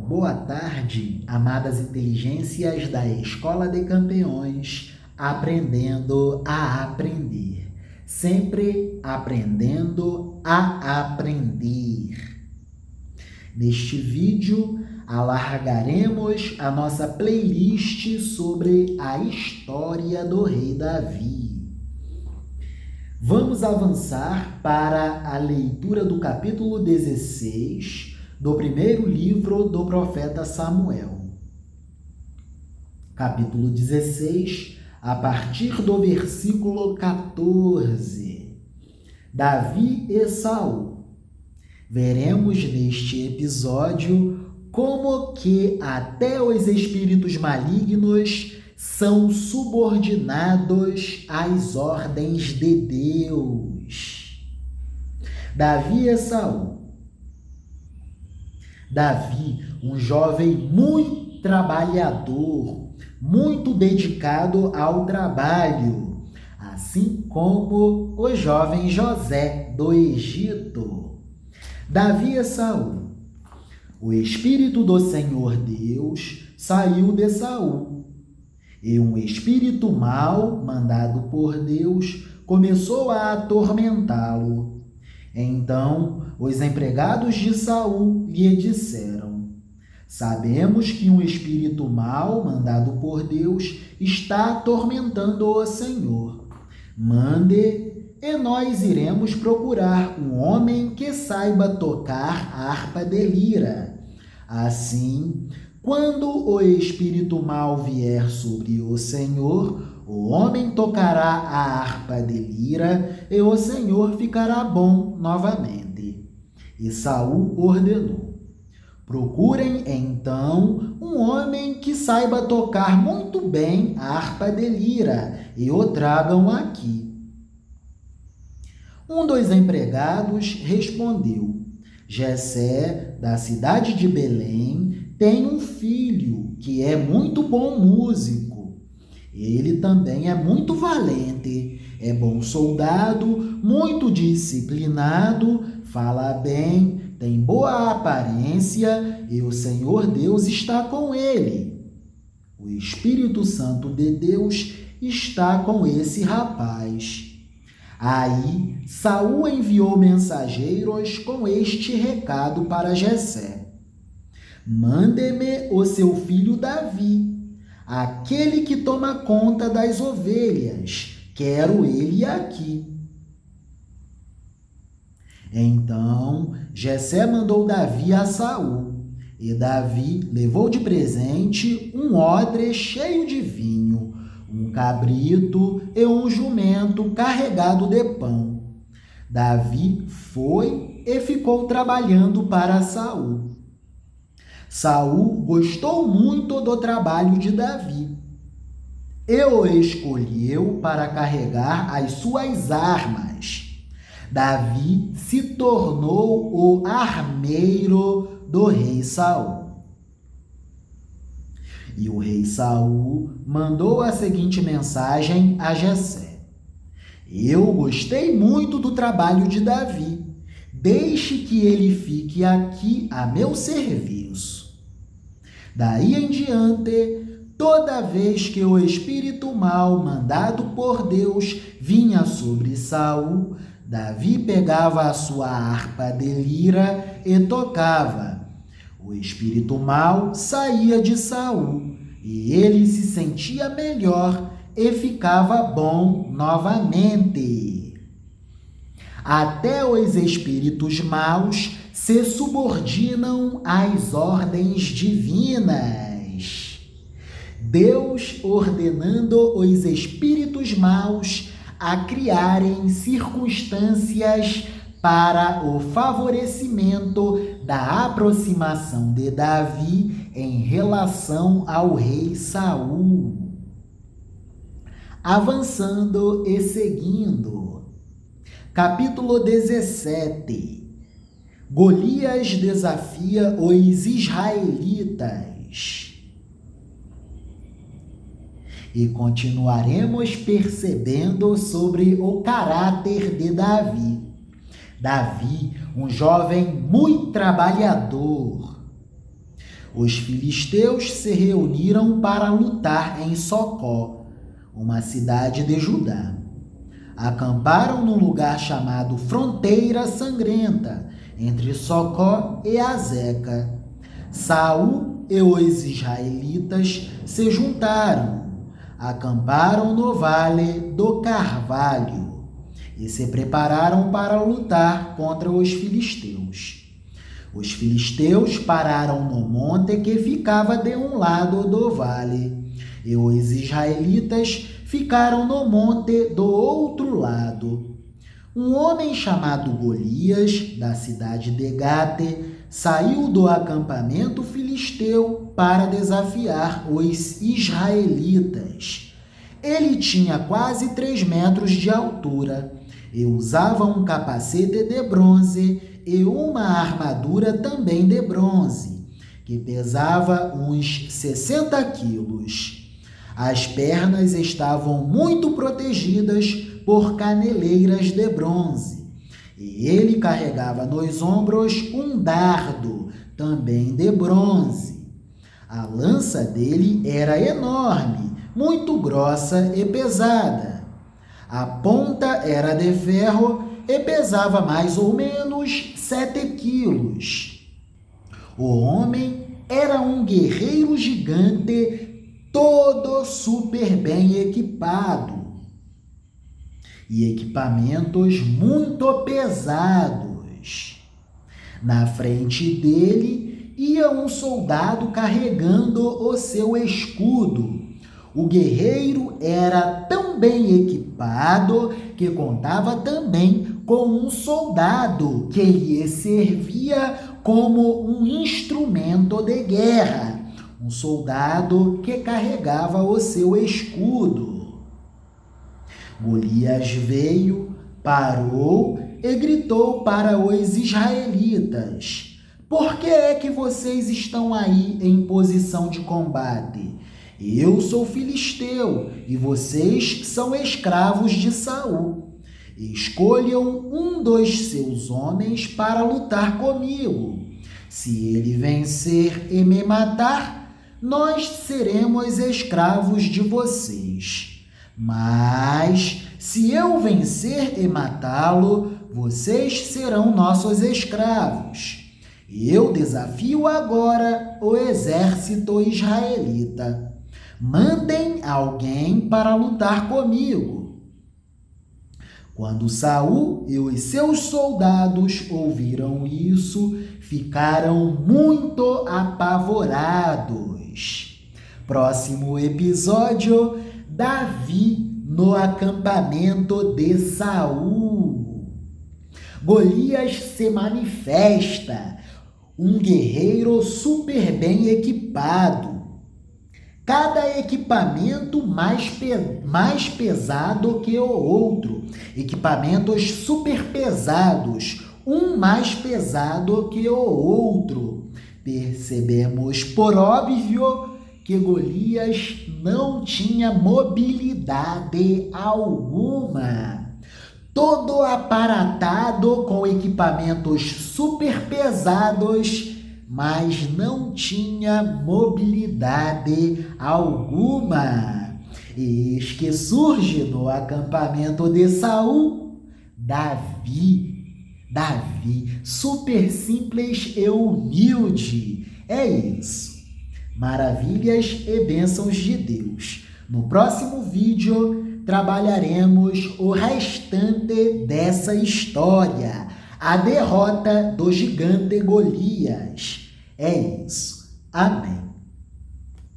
Boa tarde, amadas inteligências da Escola de Campeões, aprendendo a aprender. Sempre aprendendo a aprender. Neste vídeo, alargaremos a nossa playlist sobre a história do rei Davi. Vamos avançar para a leitura do capítulo 16 do primeiro livro do profeta Samuel. Capítulo 16, a partir do versículo 14. Davi e Saul. Veremos neste episódio como que até os espíritos malignos são subordinados às ordens de Deus. Davi e Saul. Davi, um jovem muito trabalhador, muito dedicado ao trabalho, assim como o jovem José do Egito. Davi e Saul. O Espírito do Senhor Deus saiu de Saul, e um espírito mau, mandado por Deus, começou a atormentá-lo. Então, os empregados de Saul lhe disseram: Sabemos que um espírito mau, mandado por Deus, está atormentando o Senhor. Mande, e nós iremos procurar um homem que saiba tocar a harpa de lira. Assim, quando o espírito mau vier sobre o Senhor, o homem tocará a harpa de lira e o Senhor ficará bom novamente. E Saul ordenou: Procurem, então, um homem que saiba tocar muito bem a harpa de lira e o tragam aqui. Um dos empregados respondeu: Jessé, da cidade de Belém, tem um filho que é muito bom músico. Ele também é muito valente, é bom soldado, muito disciplinado, fala bem, tem boa aparência e o Senhor Deus está com ele. O Espírito Santo de Deus está com esse rapaz. Aí Saul enviou mensageiros com este recado para Jessé: Mande-me o seu filho Davi, aquele que toma conta das ovelhas, quero ele aqui. Então Jessé mandou Davi a Saul, e Davi levou de presente um odre cheio de vinho, um cabrito e um jumento carregado de pão. Davi foi e ficou trabalhando para Saul. Saul gostou muito do trabalho de Davi e o escolheu para carregar as suas armas. Davi se tornou o armeiro do rei Saul. E o rei Saul mandou a seguinte mensagem a Jessé: Eu gostei muito do trabalho de Davi. Deixe que ele fique aqui a meu serviço. Daí em diante, toda vez que o espírito mau mandado por Deus vinha sobre Saul, Davi pegava a sua harpa de lira e tocava. O espírito mau saía de Saul, e ele se sentia melhor e ficava bom novamente. Até os espíritos maus se subordinam às ordens divinas. Deus ordenando os espíritos maus a criarem circunstâncias para o favorecimento da aproximação de Davi em relação ao rei Saul. Avançando e seguindo. Capítulo 17. Golias desafia os israelitas. E continuaremos percebendo sobre o caráter de Davi. Davi, um jovem muito trabalhador. Os filisteus se reuniram para lutar em Socó, uma cidade de Judá. Acamparam num lugar chamado Fronteira Sangrenta, entre Socó e Azeca. Saul e os israelitas se juntaram, acamparam no Vale do Carvalho e se prepararam para lutar contra os filisteus. Os filisteus pararam no monte que ficava de um lado do vale, e os israelitas ficaram no monte do outro lado. Um homem chamado Golias, da cidade de Gate, saiu do acampamento filisteu para desafiar os israelitas. Ele tinha quase 3 metros de altura e usava um capacete de bronze e uma armadura também de bronze, que pesava uns 60 quilos. As pernas estavam muito protegidas por caneleiras de bronze, e ele carregava nos ombros um dardo, também de bronze. A lança dele era enorme, muito grossa e pesada. A ponta era de ferro e pesava mais ou menos 7 quilos. O homem era um guerreiro gigante, todo super bem equipado, e equipamentos muito pesados. Na frente dele ia um soldado carregando o seu escudo. O guerreiro era tão bem equipado que contava também com um soldado que lhe servia como um instrumento de guerra, um soldado que carregava o seu escudo. Golias veio, parou e gritou para os israelitas: "Por que é que vocês estão aí em posição de combate? Eu sou filisteu e vocês são escravos de Saul. Escolham um dos seus homens para lutar comigo. Se ele vencer e me matar, nós seremos escravos de vocês. Mas se eu vencer e matá-lo, vocês serão nossos escravos. Eu desafio agora o exército israelita. Mandem alguém para lutar comigo." Quando Saul e os seus soldados ouviram isso, ficaram muito apavorados. Próximo episódio: Davi no acampamento de Saul. Golias se manifesta, um guerreiro super bem equipado. Cada equipamento mais pesado que o outro. Equipamentos super pesados, um mais pesado que o outro. Percebemos, por óbvio, que Golias não tinha mobilidade alguma. Todo aparatado com equipamentos super pesados, mas não tinha mobilidade alguma. Eis que surge no acampamento de Saul Davi, super simples e humilde. É isso. Maravilhas e bênçãos de Deus. No próximo vídeo, trabalharemos o restante dessa história, a derrota do gigante Golias. É isso. Amém.